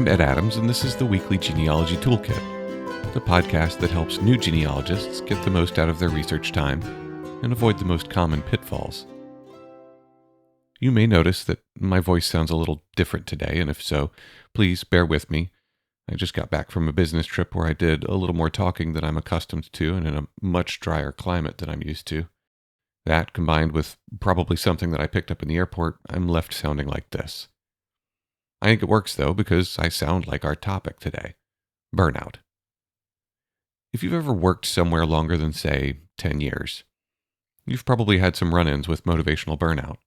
I'm Ed Adams, and this is the weekly Genealogy Toolkit, the podcast that helps new genealogists get the most out of their research time and avoid the most common pitfalls. You may notice that my voice sounds a little different today, and if so, please bear with me. I just got back from a business trip where I did a little more talking than I'm accustomed to and in a much drier climate than I'm used to. That, combined with probably something that I picked up in the airport, I'm left sounding like this. I think it works, though, because I sound like our topic today: burnout. If you've ever worked somewhere longer than, say, 10 years, you've probably had some run-ins with motivational burnout.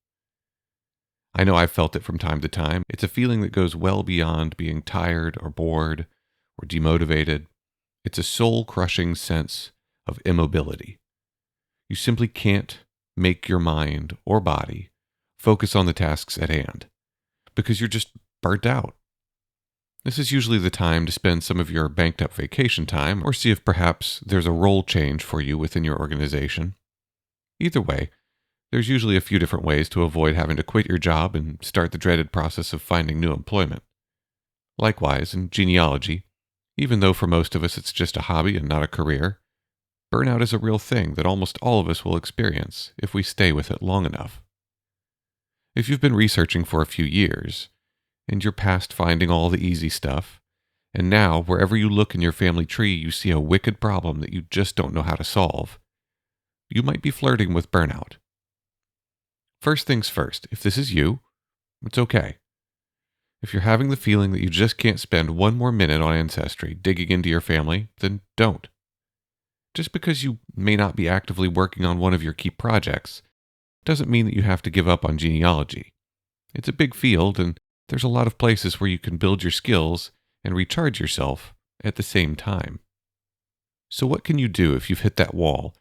I know I've felt it from time to time. It's a feeling that goes well beyond being tired or bored or demotivated. It's a soul-crushing sense of immobility. You simply can't make your mind or body focus on the tasks at hand because you're just burnt out. This is usually the time to spend some of your banked up vacation time or see if perhaps there's a role change for you within your organization. Either way, there's usually a few different ways to avoid having to quit your job and start the dreaded process of finding new employment. Likewise, in genealogy, even though for most of us it's just a hobby and not a career, burnout is a real thing that almost all of us will experience if we stay with it long enough. If you've been researching for a few years, and you're past finding all the easy stuff, and now wherever you look in your family tree you see a wicked problem that you just don't know how to solve, you might be flirting with burnout. First things first, if this is you, it's okay. If you're having the feeling that you just can't spend one more minute on Ancestry digging into your family, then don't. Just because you may not be actively working on one of your key projects doesn't mean that you have to give up on genealogy. It's a big field, and there's a lot of places where you can build your skills and recharge yourself at the same time. So what can you do if you've hit that wall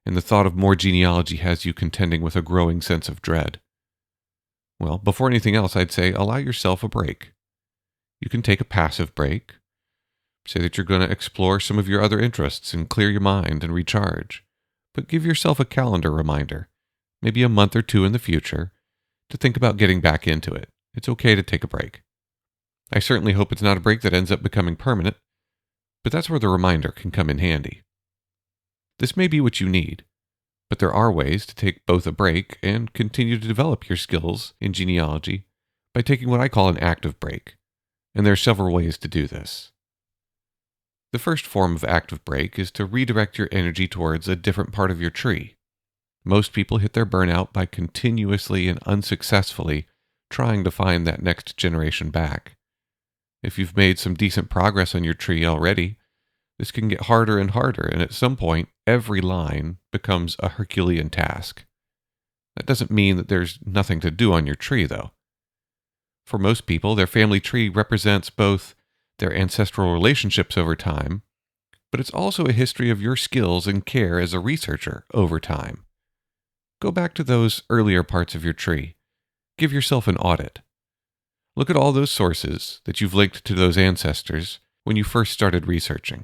and the thought of more genealogy has you contending with a growing sense of dread? Well, before anything else, I'd say allow yourself a break. You can take a passive break. Say that you're going to explore some of your other interests and clear your mind and recharge. But give yourself a calendar reminder, maybe a month or two in the future, to think about getting back into it. It's okay to take a break. I certainly hope it's not a break that ends up becoming permanent, but that's where the reminder can come in handy. This may be what you need, but there are ways to take both a break and continue to develop your skills in genealogy by taking what I call an active break, and there are several ways to do this. The first form of active break is to redirect your energy towards a different part of your tree. Most people hit their burnout by continuously and unsuccessfully trying to find that next generation back. If you've made some decent progress on your tree already, this can get harder and harder, and at some point, every line becomes a Herculean task. That doesn't mean that there's nothing to do on your tree, though. For most people, their family tree represents both their ancestral relationships over time, but it's also a history of your skills and care as a researcher over time. Go back to those earlier parts of your tree. Give yourself an audit. Look at all those sources that you've linked to those ancestors when you first started researching.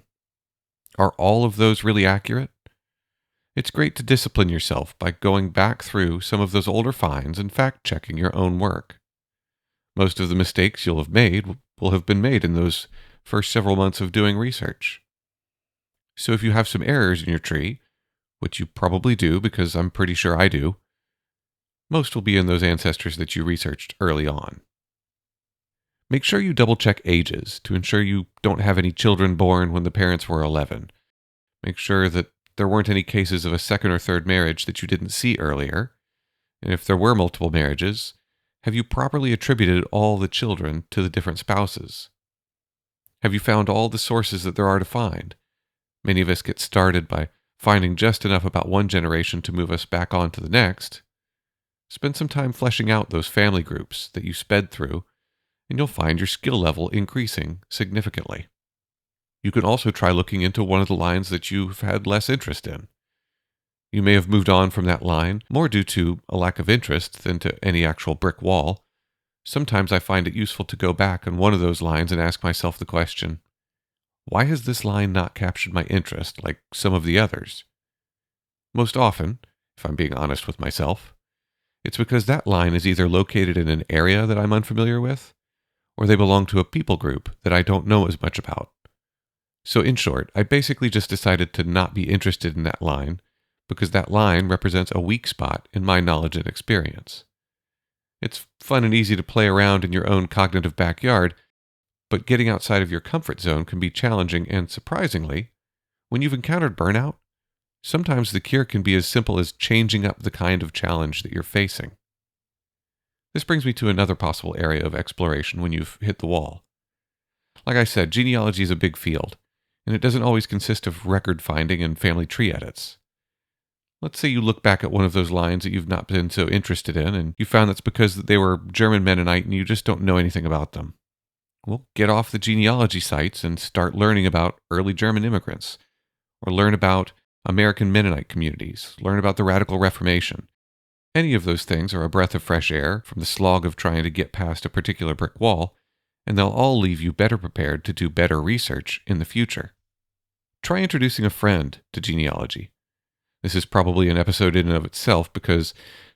Are all of those really accurate? It's great to discipline yourself by going back through some of those older finds and fact-checking your own work. Most of the mistakes you'll have made will have been made in those first several months of doing research. So if you have some errors in your tree, which you probably do because I'm pretty sure I do, most will be in those ancestors that you researched early on. Make sure you double-check ages to ensure you don't have any children born when the parents were 11. Make sure that there weren't any cases of a second or third marriage that you didn't see earlier. And if there were multiple marriages, have you properly attributed all the children to the different spouses? Have you found all the sources that there are to find? Many of us get started by finding just enough about one generation to move us back on to the next. Spend some time fleshing out those family groups that you sped through, and you'll find your skill level increasing significantly. You can also try looking into one of the lines that you've had less interest in. You may have moved on from that line more due to a lack of interest than to any actual brick wall. Sometimes I find it useful to go back on one of those lines and ask myself the question, why has this line not captured my interest like some of the others? Most often, if I'm being honest with myself, it's because that line is either located in an area that I'm unfamiliar with, or they belong to a people group that I don't know as much about. So in short, I basically just decided to not be interested in that line because that line represents a weak spot in my knowledge and experience. It's fun and easy to play around in your own cognitive backyard, but getting outside of your comfort zone can be challenging, and surprisingly, when you've encountered burnout, sometimes the cure can be as simple as changing up the kind of challenge that you're facing. This brings me to another possible area of exploration when you've hit the wall. Like I said, genealogy is a big field, and it doesn't always consist of record finding and family tree edits. Let's say you look back at one of those lines that you've not been so interested in, and you found that's because they were German Mennonite and you just don't know anything about them. Well, get off the genealogy sites and start learning about early German immigrants, or learn about American Mennonite communities, learn about the Radical Reformation. Any of those things are a breath of fresh air from the slog of trying to get past a particular brick wall, and they'll all leave you better prepared to do better research in the future. Try introducing a friend to genealogy. This is probably an episode in and of itself because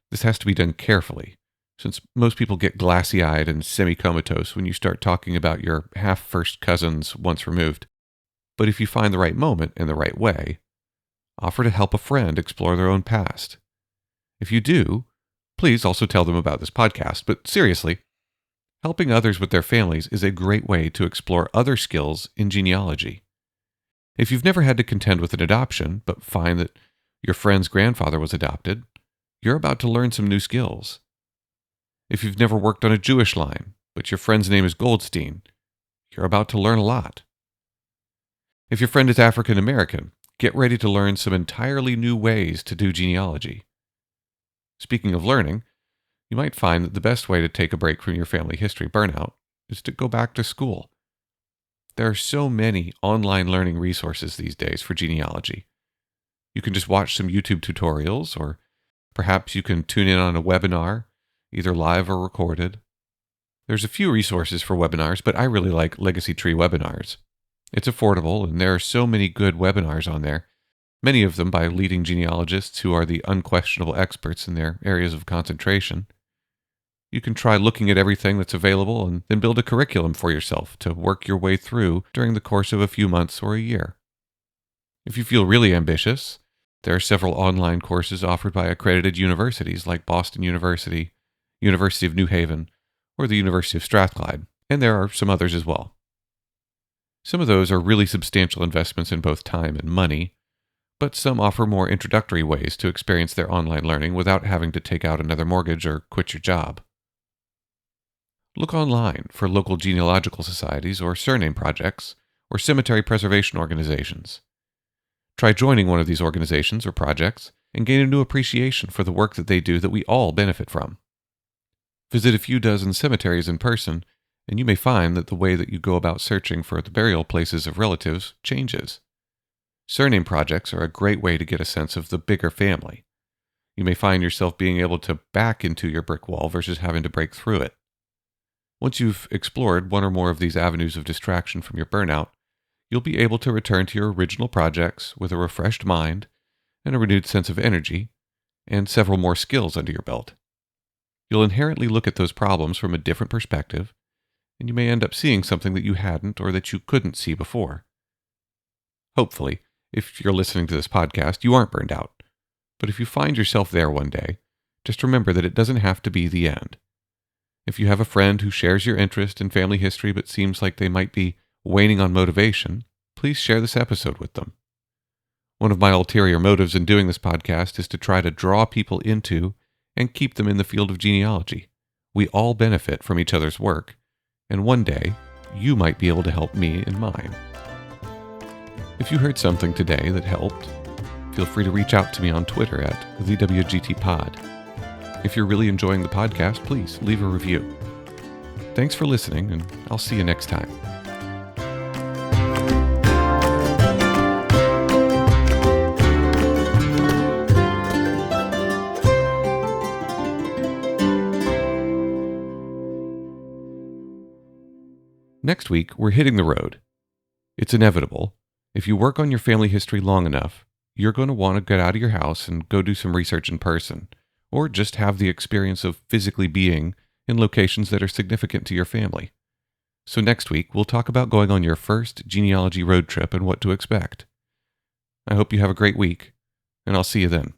this has to be done carefully, since most people get glassy-eyed and semi-comatose when you start talking about your half-first cousins once removed. But if you find the right moment and the right way, offer to help a friend explore their own past. If you do, please also tell them about this podcast. But seriously, helping others with their families is a great way to explore other skills in genealogy. If you've never had to contend with an adoption, but find that your friend's grandfather was adopted, you're about to learn some new skills. If you've never worked on a Jewish line, but your friend's name is Goldstein, you're about to learn a lot. If your friend is African American, get ready to learn some entirely new ways to do genealogy. Speaking of learning, you might find that the best way to take a break from your family history burnout is to go back to school. There are so many online learning resources these days for genealogy. You can just watch some YouTube tutorials, or perhaps you can tune in on a webinar, either live or recorded. There's a few resources for webinars, but I really like Legacy Tree Webinars. It's affordable, and there are so many good webinars on there, many of them by leading genealogists who are the unquestionable experts in their areas of concentration. You can try looking at everything that's available and then build a curriculum for yourself to work your way through during the course of a few months or a year. If you feel really ambitious, there are several online courses offered by accredited universities like Boston University, University of New Haven, or the University of Strathclyde, and there are some others as well. Some of those are really substantial investments in both time and money, but some offer more introductory ways to experience their online learning without having to take out another mortgage or quit your job. Look online for local genealogical societies or surname projects or cemetery preservation organizations. Try joining one of these organizations or projects and gain a new appreciation for the work that they do that we all benefit from. Visit a few dozen cemeteries in person, and you may find that the way that you go about searching for the burial places of relatives changes. Surname projects are a great way to get a sense of the bigger family. You may find yourself being able to back into your brick wall versus having to break through it. Once you've explored one or more of these avenues of distraction from your burnout, you'll be able to return to your original projects with a refreshed mind and a renewed sense of energy, and several more skills under your belt. You'll inherently look at those problems from a different perspective, and you may end up seeing something that you hadn't or that you couldn't see before. Hopefully, if you're listening to this podcast, you aren't burned out. But if you find yourself there one day, just remember that it doesn't have to be the end. If you have a friend who shares your interest in family history but seems like they might be waning on motivation, please share this episode with them. One of my ulterior motives in doing this podcast is to try to draw people into and keep them in the field of genealogy. We all benefit from each other's work, and one day, you might be able to help me in mine. If you heard something today that helped, feel free to reach out to me on Twitter at TheWGTPod. If you're really enjoying the podcast, please leave a review. Thanks for listening, and I'll see you next time. Next week, we're hitting the road. It's inevitable. If you work on your family history long enough, you're going to want to get out of your house and go do some research in person, or just have the experience of physically being in locations that are significant to your family. So next week, we'll talk about going on your first genealogy road trip and what to expect. I hope you have a great week, and I'll see you then.